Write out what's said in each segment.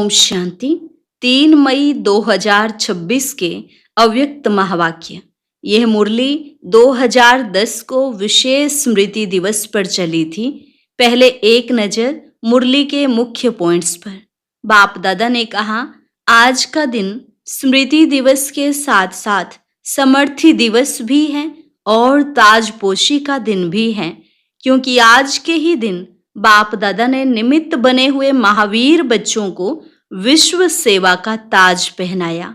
ओम शांति। 3 मई 2026 के अव्यक्त महावाक्य। यह मुरली 2010 को विशेष स्मृति दिवस पर चली थी। पहले एक नजर मुरली के मुख्य पॉइंट्स पर। बाप दादा ने कहा, आज का दिन स्मृति दिवस के साथ साथ समर्थी दिवस भी है और ताजपोशी का दिन भी है, क्योंकि आज के ही दिन बाप दादा ने निमित्त बने हुए महावीर बच्चों को विश्व सेवा का ताज पहनाया।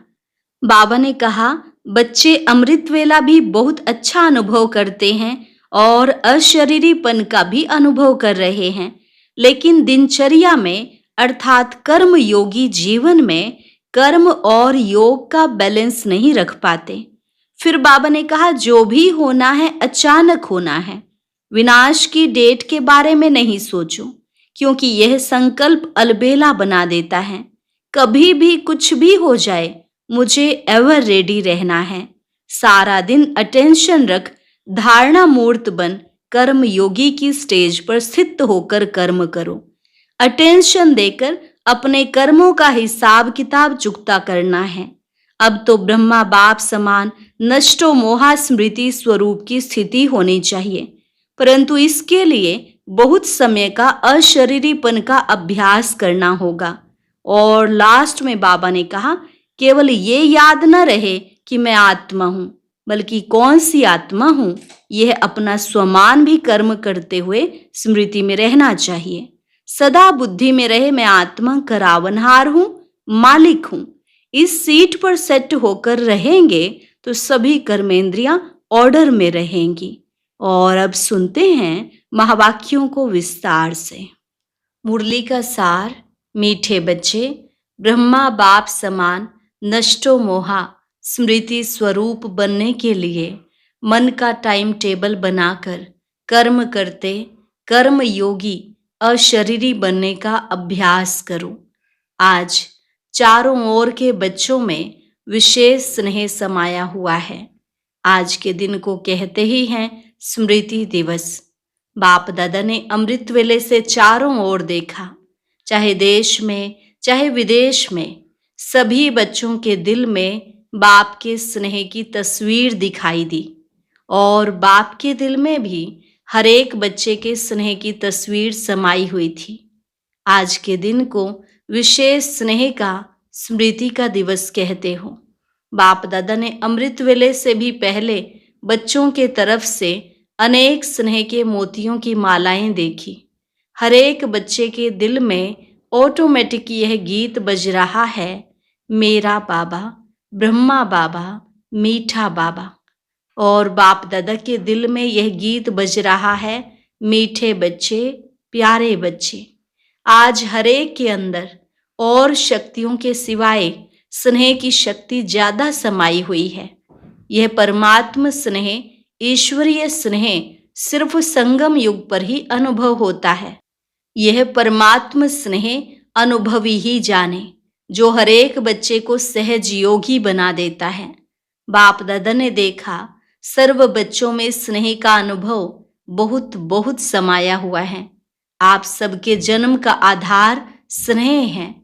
बाबा ने कहा, बच्चे अमृत वेला भी बहुत अच्छा अनुभव करते हैं और अशरीरीपन का भी अनुभव कर रहे हैं, लेकिन दिनचर्या में अर्थात कर्म योगी जीवन में कर्म और योग का बैलेंस नहीं रख पाते। फिर बाबा ने कहा, जो भी होना है अचानक होना है। विनाश की डेट के बारे में नहीं सोचो, क्योंकि यह संकल्प अलबेला बना देता है। कभी भी कुछ भी हो जाए, मुझे एवर रेडी रहना है। सारा दिन अटेंशन रख धारणा मूर्त बन कर्म योगी की स्टेज पर स्थित होकर कर्म करो। अटेंशन देकर अपने कर्मों का हिसाब किताब चुकता करना है। अब तो ब्रह्मा बाप समान नष्टो मोहा स्मृति स्वरूप की स्थिति होनी चाहिए, परंतु इसके लिए बहुत समय का अशरीरीपन का अभ्यास करना होगा। और लास्ट में बाबा ने कहा, केवल ये याद न रहे कि मैं आत्मा हूं, बल्कि कौन सी आत्मा हूं, यह अपना स्वमान भी कर्म करते हुए स्मृति में रहना चाहिए। सदा बुद्धि में रहे, मैं आत्मा का रावणहार हूं, मालिक हूं। इस सीट पर सेट होकर रहेंगे तो सभी कर्मेंद्रियां ऑर्डर में रहेंगी। और अब सुनते हैं महावाक्यों को विस्तार से। मुरली का सार। मीठे बच्चे, ब्रह्मा बाप समान नष्टो मोहा स्मृति स्वरूप बनने के लिए मन का टाइम टेबल बनाकर कर्म करते कर्म योगी अशरीरी बनने का अभ्यास करो। आज चारों ओर के बच्चों में विशेष स्नेह समाया हुआ है। आज के दिन को कहते ही हैं स्मृति दिवस। बाप दादा ने अमृत वेले से चारों ओर देखा, चाहे देश में चाहे विदेश में, सभी बच्चों के दिल में बाप के स्नेह की तस्वीर दिखाई दी। और बाप के दिल में भी हर एक बच्चे के स्नेह की तस्वीर समाई हुई थी। आज के दिन को विशेष स्नेह का स्मृति का दिवस कहते हो। बाप दादा ने अमृत वेले से भी पहले बच्चों के तरफ से अनेक स्नेह के मोतियों की मालाएं देखी। हर एक बच्चे के दिल में ऑटोमेटिक यह गीत बज रहा है, मेरा बाबा ब्रह्मा बाबा मीठा बाबा। और बाप दादा के दिल में यह गीत बज रहा है, मीठे बच्चे प्यारे बच्चे। आज हर एक के अंदर और शक्तियों के सिवाय स्नेह की शक्ति ज्यादा समाई हुई है। यह परमात्म स्नेह, ईश्वरीय स्नेह सिर्फ संगम युग पर ही अनुभव होता है। यह परमात्म स्नेह अनुभवी ही जाने, जो हर एक बच्चे को सहज योगी बना देता है। बाप दादा ने देखा, सर्व बच्चों में स्नेह का अनुभव बहुत बहुत समाया हुआ है। आप सबके जन्म का आधार स्नेह है।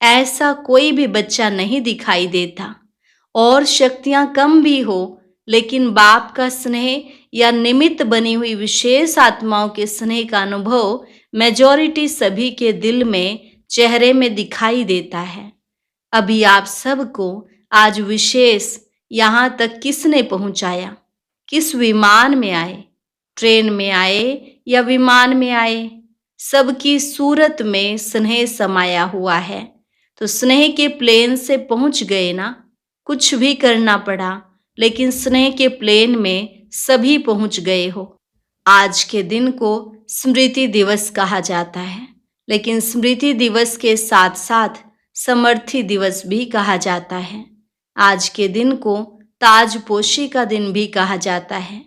ऐसा कोई भी बच्चा नहीं दिखाई देता, और शक्तियां कम भी हो, लेकिन बाप का स्नेह या निमित्त बनी हुई विशेष आत्माओं के स्नेह का अनुभव मेजॉरिटी सभी के दिल में, चेहरे में दिखाई देता है। अभी आप सबको आज विशेष यहाँ तक किसने पहुंचाया? किस विमान में आए? ट्रेन में आए या विमान में आए? सबकी सूरत में स्नेह समाया हुआ है। तो स्नेह के प्लेन से पहुंच गए ना, कुछ भी करना पड़ा, लेकिन स्नेह के प्लेन में सभी पहुंच गए हो। आज के दिन को स्मृति दिवस कहा जाता है, लेकिन स्मृति दिवस के साथ साथ समर्थी दिवस भी कहा जाता है। आज के दिन को ताजपोशी का दिन भी कहा जाता है,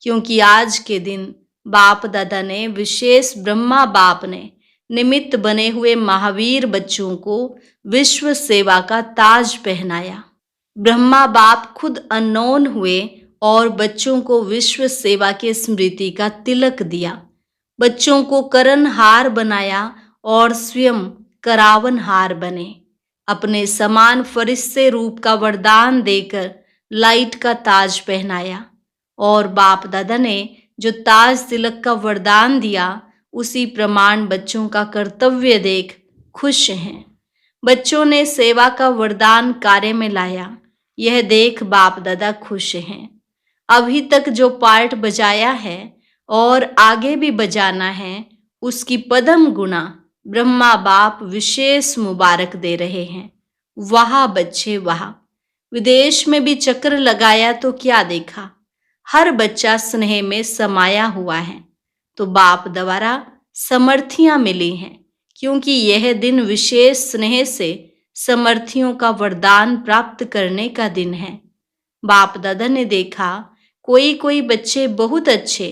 क्योंकि आज के दिन बाप दादा ने विशेष ब्रह्मा बाप ने निमित्त बने हुए महावीर बच्चों को विश्व सेवा का ताज पहनाया। ब्रह्मा बाप खुद अननोन हुए और बच्चों को विश्व सेवा के स्मृति का तिलक दिया। बच्चों को करणहार बनाया और स्वयं करावनहार बने। अपने समान फरिश्ते रूप का वरदान देकर लाइट का ताज पहनाया और बाप दादा ने जो ताज तिलक का वरदान दिया उसी प्रमाण बच्चों का कर्तव्य देख खुश हैं। बच्चों ने सेवा का वरदान कार्य में लाया, यह देख बाप दादा खुश हैं। अभी तक जो पार्ट बजाया है और आगे भी बजाना है उसकी पदम गुना ब्रह्मा बाप विशेष मुबारक दे रहे हैं। वाह बच्चे वाह। विदेश में भी चक्कर लगाया तो क्या देखा, हर बच्चा स्नेह में समाया हुआ है। तो बाप द्वारा समर्थियां मिली हैं, क्योंकि यह दिन विशेष स्नेह से समर्थियों का वरदान प्राप्त करने का दिन है। बाप दादा ने देखा कोई कोई बच्चे बहुत अच्छे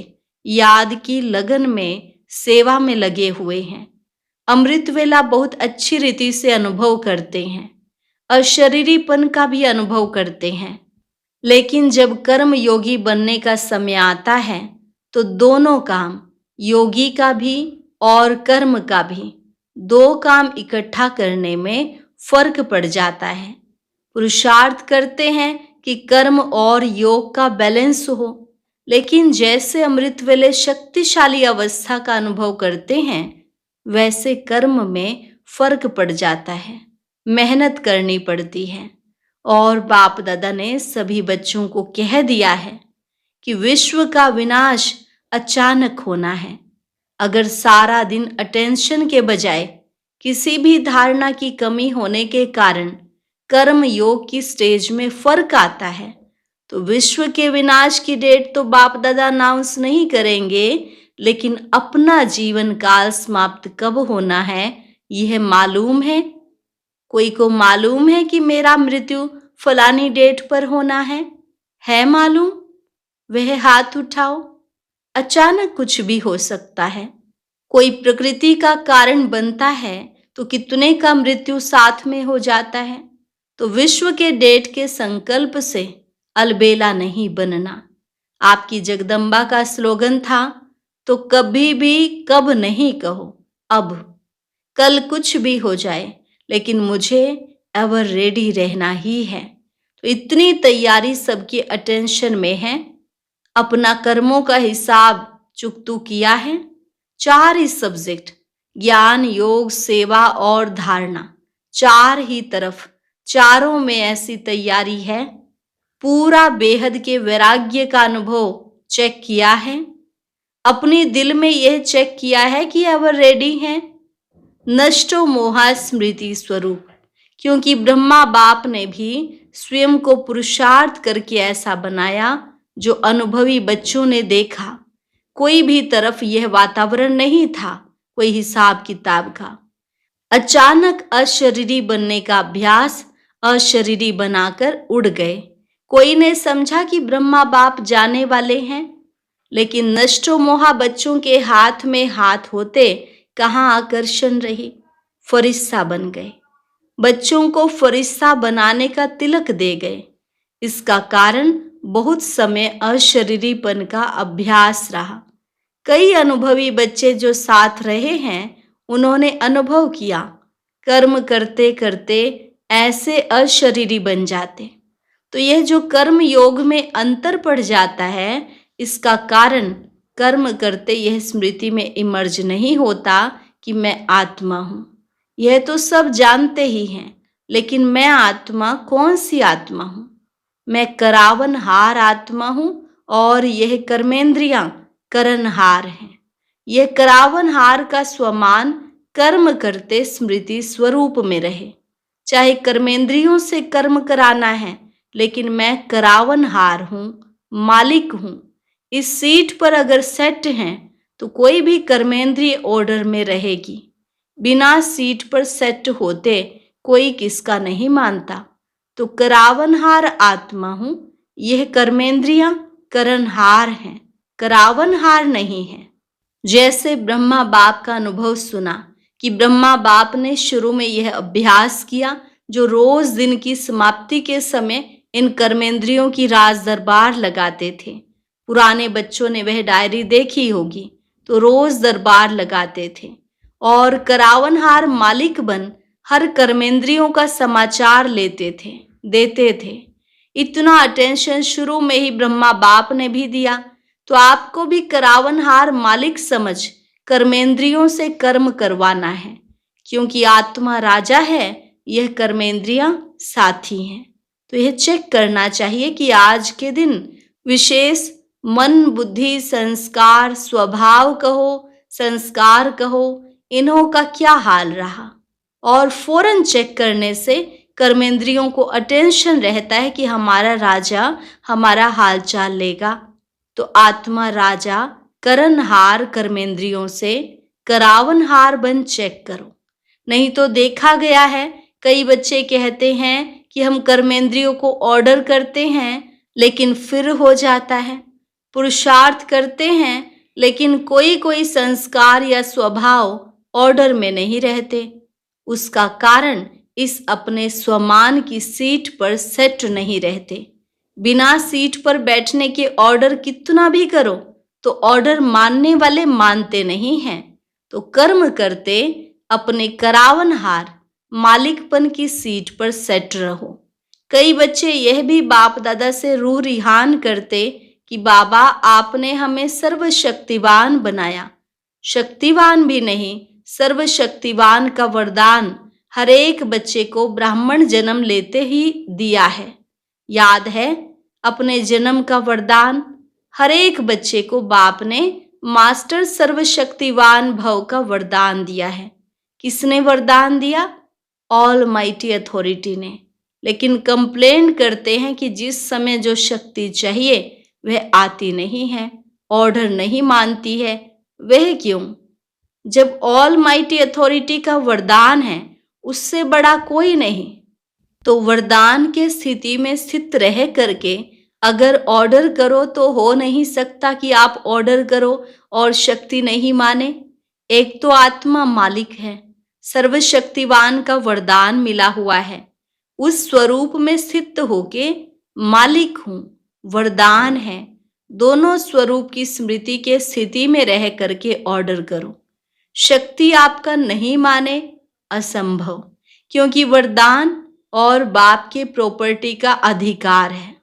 याद की लगन में सेवा में लगे हुए हैं। अमृत वेला बहुत अच्छी रीति से अनुभव करते हैं, अशरीरीपन का भी अनुभव करते हैं। लेकिन जब कर्म योगी बनने का समय आता है तो दोनों काम, योगी का भी और कर्म का भी, दो काम इकट्ठा करने में फर्क पड़ जाता है। पुरुषार्थ करते हैं कि कर्म और योग का बैलेंस हो, लेकिन जैसे अमृत वेले शक्तिशाली अवस्था का अनुभव करते हैं वैसे कर्म में फर्क पड़ जाता है, मेहनत करनी पड़ती है। और बाप दादा ने सभी बच्चों को कह दिया है कि विश्व का विनाश अचानक होना है। अगर सारा दिन अटेंशन के बजाय किसी भी धारणा की कमी होने के कारण कर्म योग की स्टेज में फर्क आता है तो विश्व के विनाश की डेट तो बाप दादा अनाउंस नहीं करेंगे, लेकिन अपना जीवन काल समाप्त कब होना है यह मालूम है। कोई को मालूम है कि मेरा मृत्यु फलानी डेट पर होना है मालूम? वह हाथ उठाओ। अचानक कुछ भी हो सकता है। कोई प्रकृति का कारण बनता है तो कितने का मृत्यु साथ में हो जाता है। तो विश्व के डेट के संकल्प से अलबेला नहीं बनना। आपकी जगदम्बा का स्लोगन था, तो कभी भी कब नहीं कहो अब। कल कुछ भी हो जाए लेकिन मुझे एवर रेडी रहना ही है। तो इतनी तैयारी सबकी अटेंशन में है। अपना कर्मों का हिसाब चुकतू किया है। 4 ही सब्जेक्ट, ज्ञान योग सेवा और धारणा, 4 ही तरफ, चारों में ऐसी तैयारी है। पूरा बेहद के वैराग्य का अनुभव चेक किया है। अपनी दिल में यह चेक किया है कि एवर रेडी हैं। नष्टो मोहा स्मृति स्वरूप, क्योंकि ब्रह्मा बाप ने भी स्वयं को पुरुषार्थ करके ऐसा बनाया जो अनुभवी बच्चों ने देखा। कोई भी तरफ यह वातावरण नहीं था कोई हिसाब किताब का। अचानक अशरीरी बनने का अभ्यास अशरीरी बनाकर उड़ गए। कोई ने समझा कि ब्रह्मा बाप जाने वाले हैं, लेकिन नष्टो मोहा बच्चों के हाथ में हाथ होते कहाँ आकर्षण रही, फरिश्ता बन गए। बच्चों को फरिश्ता बनाने का तिलक दे गए। इसका कारण बहुत समय अशरीरीपन का अभ्यास रहा। कई अनुभवी बच्चे जो साथ रहे हैं उन्होंने अनुभव किया, कर्म करते करते ऐसे अशरीरी बन जाते। तो यह जो कर्म योग में अंतर पड़ जाता है, इसका कारण कर्म करते यह स्मृति में इमर्ज नहीं होता कि मैं आत्मा हूँ। यह तो सब जानते ही हैं, लेकिन मैं आत्मा कौन सी आत्मा हूँ? मैं करावनहार आत्मा हूँ और यह कर्मेंद्रियां करनहार हैं। यह करावनहार का स्वमान कर्म करते स्मृति स्वरूप में रहे। चाहे कर्मेंद्रियों से कर्म कराना है, लेकिन मैं करावनहार हूँ, मालिक हूँ। इस सीट पर अगर सेट हैं तो कोई भी कर्मेंद्रिय ऑर्डर में रहेगी। बिना सीट पर सेट होते कोई किसका नहीं मानता। तो करावनहार आत्मा हूँ, यह कर्मेंद्रियां करनहार हैं, करावनहार नहीं है। जैसे ब्रह्मा बाप का अनुभव सुना कि ब्रह्मा बाप ने शुरू में यह अभ्यास किया जो रोज दिन की समाप्ति के समय इन कर्मेंद्रियों की राज दरबार लगाते थे। पुराने बच्चों ने वह डायरी देखी होगी, तो रोज दरबार लगाते थे और करावनहार मालिक बन हर कर्मेंद्रियों का समाचार देते थे। इतना अटेंशन शुरू में ही ब्रह्मा बाप ने भी दिया, तो आपको भी करावनहार मालिक समझ कर्मेंद्रियों से कर्म करवाना है, क्योंकि आत्मा राजा है, यह कर्मेंद्रियां साथी हैं। तो यह चेक करना चाहिए कि आज के दिन विशेष मन, बुद्धि, संस्कार, स्वभाव कहो, संस्कार कहो, इन्हों का क्या हाल रहा। और फौरन चेक करने से कर्मेंद्रियों को अटेंशन रहता है कि हमारा राजा हमारा हालचाल लेगा। तो आत्मा राजा करनहार कर्मेंद्रियों से करावनहार बन चेक करो। नहीं तो देखा गया है, कई बच्चे कहते हैं कि हम कर्मेंद्रियों को ऑर्डर करते हैं लेकिन फिर हो जाता है, पुरुषार्थ करते हैं लेकिन कोई कोई संस्कार या स्वभाव ऑर्डर में नहीं रहते। उसका कारण इस अपने स्वमान की सीट पर सेट नहीं रहते। बिना सीट पर बैठने के ऑर्डर कितना भी करो तो ऑर्डर मानने वाले मानते नहीं हैं। तो कर्म करते अपने करावनहार मालिकपन की सीट पर सेट रहो। कई बच्चे यह भी बाप दादा से रूह रिहान करते कि बाबा आपने हमें सर्वशक्तिवान बनाया। शक्तिवान भी नहीं, सर्वशक्तिवान का वरदान हर एक बच्चे को ब्राह्मण जन्म लेते ही दिया है। याद है, अपने जन्म का वरदान हर एक बच्चे को बाप ने मास्टर सर्वशक्तिवान भव का वरदान दिया है। किसने वरदान दिया? ऑल माइटी अथॉरिटी ने। लेकिन कंप्लेन करते हैं कि जिस समय जो शक्ति चाहिए वह आती नहीं है, ऑर्डर नहीं मानती है। वह क्यों? जब ऑल माइटी अथॉरिटी का वरदान है, उससे बड़ा कोई नहीं। तो वरदान के स्थिति में स्थित रह करके अगर ऑर्डर करो तो हो नहीं सकता कि आप ऑर्डर करो और शक्ति नहीं माने। एक तो आत्मा मालिक है, सर्वशक्तिवान का वरदान मिला हुआ है, उस स्वरूप में स्थित होके मालिक हूं, वरदान है, दोनों स्वरूप की स्मृति के स्थिति में रह करके ऑर्डर करो। शक्ति आपका नहीं माने, असंभव, क्योंकि वरदान और बाप के प्रॉपर्टी का अधिकार है।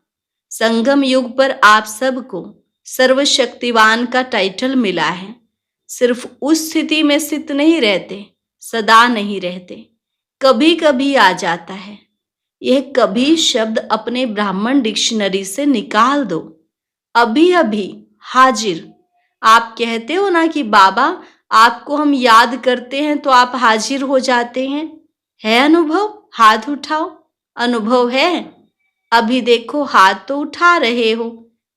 संगम युग पर आप सबको सर्वशक्तिवान का टाइटल मिला है। सिर्फ उस स्थिति में स्थित नहीं रहते, सदा नहीं रहते, कभी कभी आ जाता है। यह कभी शब्द अपने ब्राह्मण डिक्शनरी से निकाल दो। अभी अभी हाजिर। आप कहते हो ना कि बाबा आपको हम याद करते हैं तो आप हाजिर हो जाते हैं। है अनुभव? हाथ उठाओ। अनुभव है? अभी देखो हाथ तो उठा रहे हो।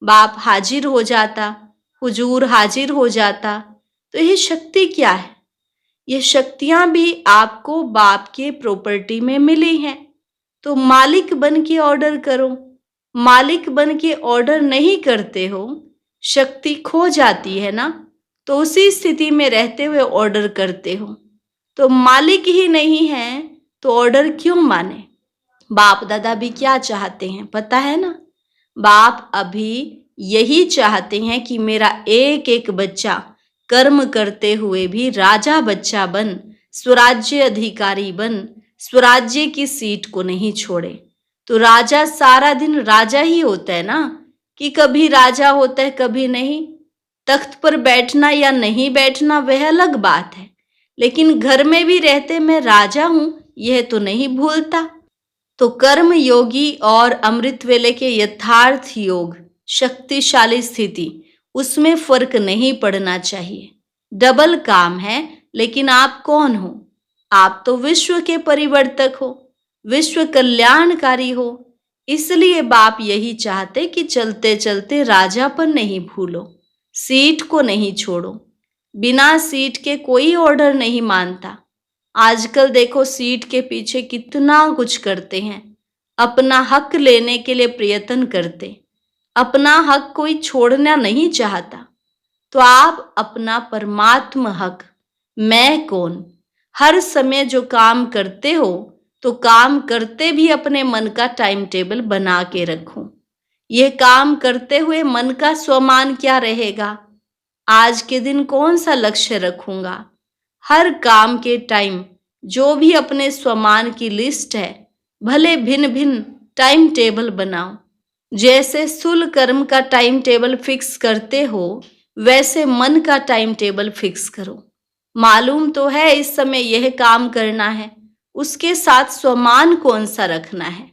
बाप हाजिर हो जाता, हुजूर हाजिर हो जाता। तो यह शक्ति क्या है? ये शक्तियां भी आपको बाप के प्रॉपर्टी में मिली हैं। तो मालिक बन के ऑर्डर करो। मालिक बन के ऑर्डर नहीं करते हो, शक्ति खो जाती है ना, तो उसी स्थिति में रहते हुए ऑर्डर करते हो। तो मालिक ही नहीं है तो ऑर्डर क्यों माने? बाप दादा भी क्या चाहते हैं पता है ना? बाप अभी यही चाहते हैं कि मेरा एक एक बच्चा कर्म करते हुए भी राजा बच्चा बन, स्वराज्य अधिकारी बन, स्वराज्य की सीट को नहीं छोड़े। तो राजा सारा दिन राजा ही होता है ना, कि कभी राजा होता है कभी नहीं। तख्त पर बैठना या नहीं बैठना वह अलग बात है, लेकिन घर में भी रहते मैं राजा हूं यह तो नहीं भूलता। तो कर्म योगी और अमृत वेले के यथार्थ योग, शक्तिशाली स्थिति, उसमें फर्क नहीं पड़ना चाहिए। डबल काम है, लेकिन आप कौन हो? आप तो विश्व के परिवर्तक हो, विश्व कल्याणकारी हो। इसलिए बाप यही चाहते कि चलते चलते राजापन नहीं भूलो, सीट को नहीं छोड़ो। बिना सीट के कोई ऑर्डर नहीं मानता। आजकल देखो सीट के पीछे कितना कुछ करते हैं, अपना हक लेने के लिए प्रयत्न करते। अपना हक कोई छोड़ना नहीं चाहता। तो आप अपना परमात्मा हक, मैं कौन, हर समय जो काम करते हो तो काम करते भी अपने मन का टाइम टेबल बना के रखो। यह काम करते हुए मन का स्वमान क्या रहेगा? आज के दिन कौन सा लक्ष्य रखूंगा? हर काम के टाइम जो भी अपने स्वमान की लिस्ट है, भले भिन्न भिन्न टाइम टेबल बनाओ। जैसे स्थूल कर्म का टाइम टेबल फिक्स करते हो, वैसे मन का टाइम टेबल फिक्स करो। मालूम तो है इस समय यह काम करना है, उसके साथ स्वमान कौन सा रखना है,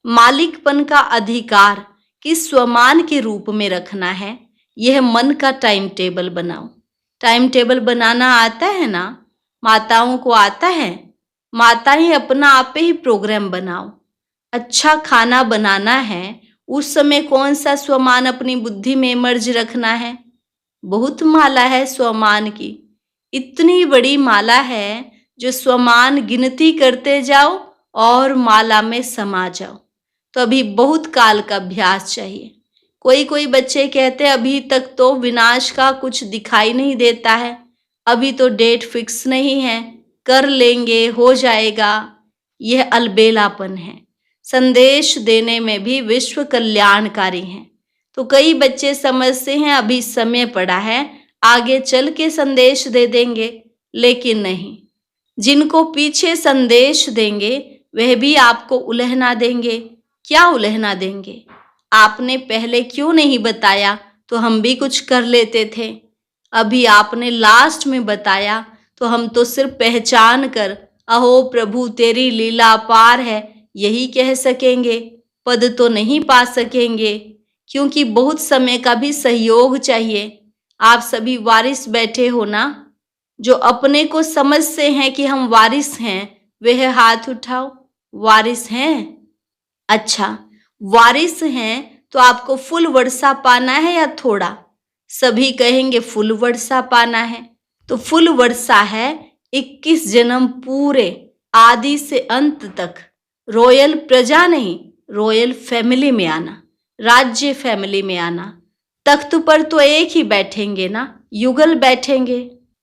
मालिकपन का अधिकार किस स्वमान के रूप में रखना है, यह मन का टाइम टेबल बनाओ। टाइम टेबल बनाना आता है ना? माताओं को आता है? माताएं अपना आप ही प्रोग्राम बनाओ। अच्छा खाना बनाना है, उस समय कौन सा स्वमान अपनी बुद्धि में मर्ज रखना है। बहुत माला है स्वमान की, इतनी बड़ी माला है जो स्वमान गिनती करते जाओ और माला में समा जाओ। तो अभी बहुत काल का अभ्यास चाहिए। कोई कोई बच्चे कहते हैं अभी तक तो विनाश का कुछ दिखाई नहीं देता है, अभी तो डेट फिक्स नहीं है, कर लेंगे, हो जाएगा। यह अलबेलापन है। संदेश देने में भी विश्व कल्याणकारी है। तो कई बच्चे समझते हैं अभी समय पड़ा है, आगे चल के संदेश दे देंगे, लेकिन नहीं। जिनको पीछे संदेश देंगे वह भी आपको उलहना देंगे। क्या उलहना देंगे? आपने पहले क्यों नहीं बताया तो हम भी कुछ कर लेते थे। अभी आपने लास्ट में बताया तो हम तो सिर्फ पहचान कर अहो प्रभु तेरी लीला अपार है यही कह सकेंगे, पद तो नहीं पा सकेंगे, क्योंकि बहुत समय का भी सहयोग चाहिए। आप सभी वारिस बैठे हो ना? जो अपने को समझते हैं कि हम वारिस हैं, वह हाथ उठाओ। वारिस हैं? अच्छा, वारिस हैं तो आपको फुल वर्षा पाना है या थोड़ा? सभी कहेंगे फुल वर्षा पाना है। तो फुल वर्षा है 21 जन्म पूरे, आदि से अंत तक। रॉयल प्रजा नहीं, रॉयल फैमिली में आना, राज्य फैमिली में आना। तख्त पर तो एक ही बैठेंगे ना, युगल बैठेंगे,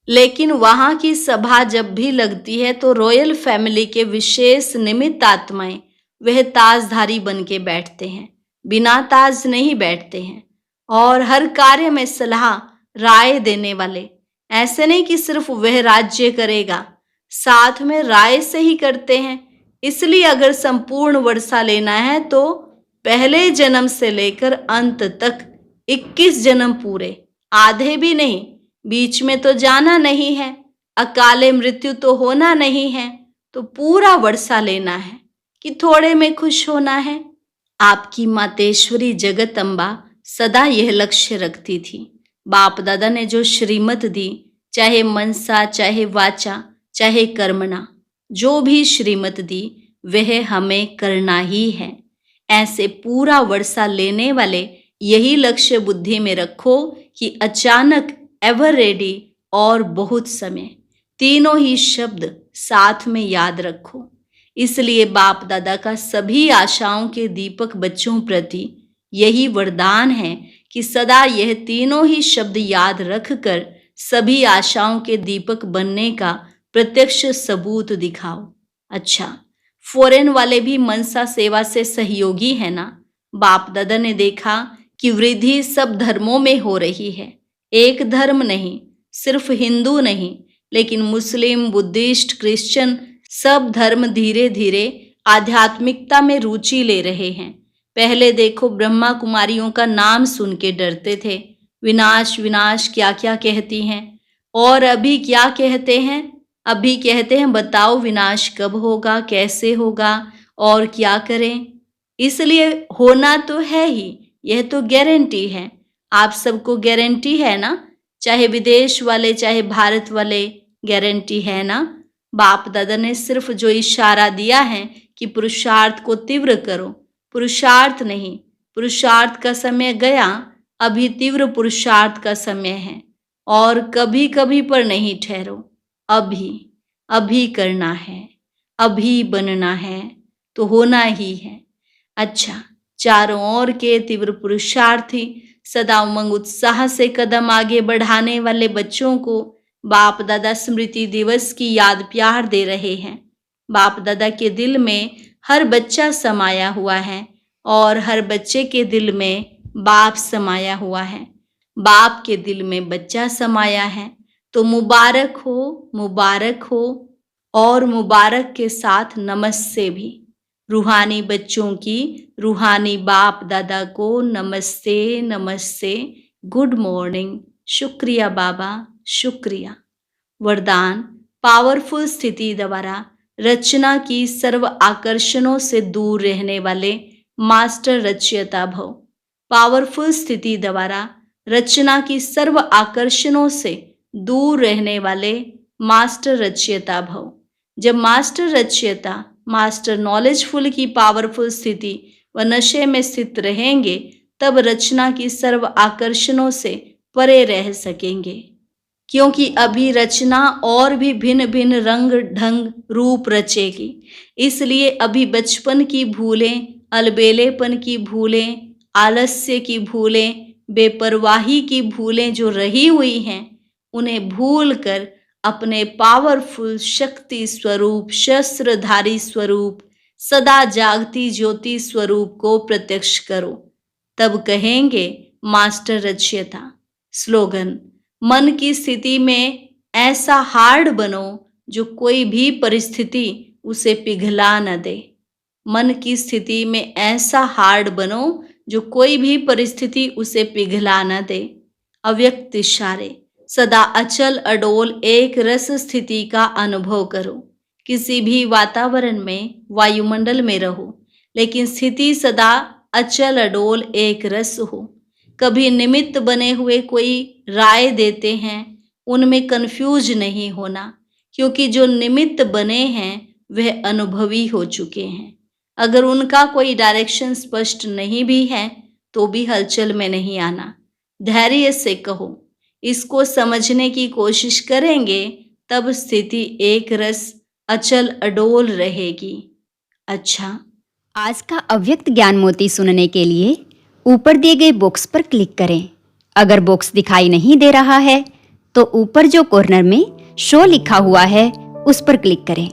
लेकिन वहां की सभा जब भी लगती है तो रॉयल फैमिली के विशेष निमित्त आत्माएं वह ताजधारी बन के बैठते हैं, बिना ताज नहीं बैठते हैं। और हर कार्य में सलाह राय देने वाले, ऐसे नहीं कि सिर्फ वह राज्य करेगा, साथ में राय से ही करते हैं। इसलिए अगर संपूर्ण वर्षा लेना है तो पहले जन्म से लेकर अंत तक 21 जन्म पूरे, आधे भी नहीं, बीच में तो जाना नहीं है, अकाले मृत्यु तो होना नहीं है। तो पूरा वर्षा लेना है कि थोड़े में खुश होना है। आपकी मातेश्वरी जगत अम्बा सदा यह लक्ष्य रखती थी। बाप दादा ने जो श्रीमत दी, चाहे मनसा, चाहे वाचा, चाहे कर्मणा, जो भी श्रीमत दी वह हमें करना ही है। ऐसे पूरा वर्षा लेने वाले यही लक्ष्य बुद्धि में रखो कि अचानक, एवर रेडी और बहुत समय, तीनों ही शब्द साथ में याद रखो। इसलिए बाप दादा का सभी आशाओं के दीपक बच्चों प्रति यही वरदान है कि सदा यह तीनों ही शब्द याद रखकर सभी आशाओं के दीपक बनने का प्रत्यक्ष सबूत दिखाओ। अच्छा, फॉरेन वाले भी मनसा सेवा से सहयोगी है ना? बाप दादा ने देखा कि वृद्धि सब धर्मों में हो रही है, एक धर्म नहीं, सिर्फ हिंदू नहीं, लेकिन मुस्लिम, बुद्धिस्ट, क्रिश्चियन सब धर्म धीरे धीरे आध्यात्मिकता में रुचि ले रहे हैं। पहले देखो ब्रह्मा कुमारियों का नाम सुन के डरते थे, विनाश विनाश क्या क्या कहती हैं, और अभी क्या कहते हैं? अभी कहते हैं बताओ विनाश कब होगा, कैसे होगा और क्या करें। इसलिए होना तो है ही, यह तो गारंटी है। आप सबको गारंटी है ना? चाहे विदेश वाले चाहे भारत वाले, गारंटी है ना? बाप दादा ने सिर्फ जो इशारा दिया है कि पुरुषार्थ को तीव्र करो, पुरुषार्थ नहीं, पुरुषार्थ का समय गया, अभी तीव्र पुरुषार्थ का समय है। और कभी कभी पर नहीं ठहरो, अभी अभी करना है, अभी बनना है, तो होना ही है। अच्छा, चारों ओर के तीव्र पुरुषार्थी, सदा उमंग उत्साह से कदम आगे बढ़ाने वाले बच्चों को बाप दादा स्मृति दिवस की याद प्यार दे रहे हैं। बाप दादा के दिल में हर बच्चा समाया हुआ है और हर बच्चे के दिल में बाप समाया हुआ है। बाप के दिल में बच्चा समाया है, तो मुबारक हो और मुबारक के साथ नमस्ते भी। रूहानी बच्चों की रूहानी बाप दादा को नमस्ते नमस्ते, गुड मॉर्निंग, शुक्रिया बाबा, शुक्रिया। वरदान, पावरफुल स्थिति द्वारा रचना की सर्व आकर्षणों से दूर रहने वाले मास्टर रचयिता भव। पावरफुल स्थिति द्वारा रचना की सर्व आकर्षणों से दूर रहने वाले मास्टर रचयिता भव। जब मास्टर रचयिता, मास्टर नॉलेजफुल की पावरफुल स्थिति व नशे में स्थित रहेंगे, तब रचना की सर्व आकर्षणों से परे रह सकेंगे। क्योंकि अभी रचना और भी भिन्न भिन्न रंग ढंग रूप रचेगी, इसलिए अभी बचपन की भूलें, अलबेलेपन की भूलें, आलस्य की भूलें, बेपरवाही की भूलें जो रही हुई हैं, उन्हें भूल कर अपने पावरफुल शक्ति स्वरूप, शस्त्रधारी स्वरूप, सदा जागती ज्योति स्वरूप को प्रत्यक्ष करो। तब कहेंगे मास्टर रचयिता। स्लोगन, मन की स्थिति में ऐसा हार्ड बनो जो कोई भी परिस्थिति उसे पिघला न दे। मन की स्थिति में ऐसा हार्ड बनो जो कोई भी परिस्थिति उसे पिघला न दे। अव्यक्त इशारे, सदा अचल अडोल एक रस स्थिति का अनुभव करो। किसी भी वातावरण में, वायुमंडल में रहो, लेकिन स्थिति सदा अचल अडोल एक रस हो। कभी निमित्त बने हुए कोई राय देते हैं, उनमें कंफ्यूज नहीं होना, क्योंकि जो निमित्त बने हैं वह अनुभवी हो चुके हैं। अगर उनका कोई डायरेक्शन स्पष्ट नहीं भी है तो भी हलचल में नहीं आना। धैर्य से कहो, इसको समझने की कोशिश करेंगे तब स्थिति एक रस अचल अडोल रहेगी। अच्छा, आज का अव्यक्त ज्ञान मोती सुनने के लिए ऊपर दिए गए बॉक्स पर क्लिक करें। अगर बॉक्स दिखाई नहीं दे रहा है तो ऊपर जो कॉर्नर में शो लिखा हुआ है उस पर क्लिक करें।